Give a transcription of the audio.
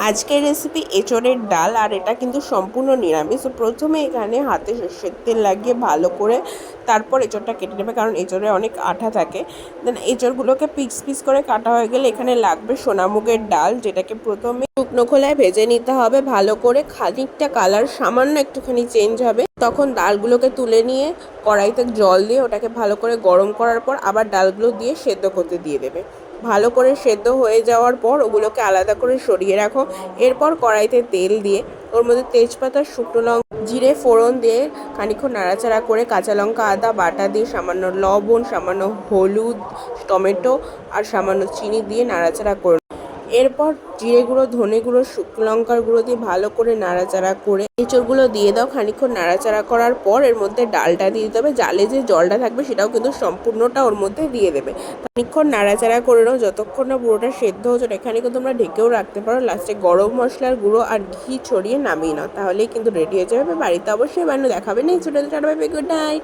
আজকের রেসিপি এঁচোড়ের ডাল, আর এটা কিন্তু সম্পূর্ণ নিরামিষ। তো প্রথমে এখানে হাতে সর্ষের তেল লাগিয়ে ভালো করে তারপর এঁচোড়টা কেটে নেবে, কারণ এঁচোড়ে অনেক আঠা থাকে। দেন এঁচোড়গুলোকে পিস পিস করে কাটা হয়ে গেলে এখানে লাগবে সোনামুগের ডাল, যেটাকে প্রথমে শুকনো খোলায় ভেজে নিতে হবে ভালো করে। খানিকটা কালার সামান্য একটুখানি চেঞ্জ হবে, তখন ডালগুলোকে তুলে নিয়ে কড়াইতে জল দিয়ে ওটাকে ভালো করে গরম করার পর আবার ডালগুলো দিয়ে সেদ্ধ করতে দিয়ে দেবে। ভালো করে সেদ্ধ হয়ে যাওয়ার পর ওগুলোকে আলাদা করে সরিয়ে রাখো। এরপর কড়াইতে তেল দিয়ে ওর মধ্যে তেজপাতা, শুকনো লঙ্কা, জিরে ফোড়ন দিয়ে খানিকক্ষণ নাড়াচাড়া করে কাঁচা লঙ্কা, আদা বাটা দিয়ে সামান্য লবণ, সামান্য হলুদ, টমেটো আর সামান্য চিনি দিয়ে নাড়াচাড়া করে এরপর জিরে গুঁড়ো, ধনে গুঁড়ো, শুকনো লঙ্কার গুঁড়ো দিয়ে ভালো করে নাড়াচাড়া করে এঁচোড়গুলো দিয়ে দাও। খানিকক্ষণ নাড়াচাড়া করার পর এর মধ্যে ডালটা দিয়ে দিতে হবে। জালে যে জলটা থাকবে সেটাও কিন্তু সম্পূর্ণটা ওর মধ্যে দিয়ে দেবে। খানিকক্ষণ নাড়াচাড়া করে নাও যতক্ষণ না পুরোটা সেদ্ধ হচ্ছে। এখানে কিন্তু তোমরা ঢেকেও রাখতে পারো। লাস্টে গরম মশলার গুঁড়ো আর ঘি ছড়িয়ে নামিয়ে নাও, তাহলেই কিন্তু রেডি হয়ে যাবে। বাড়িতে অবশ্যই বানানো। দেখাবে না এঁচোড়ের। Tata, bye bye, good night.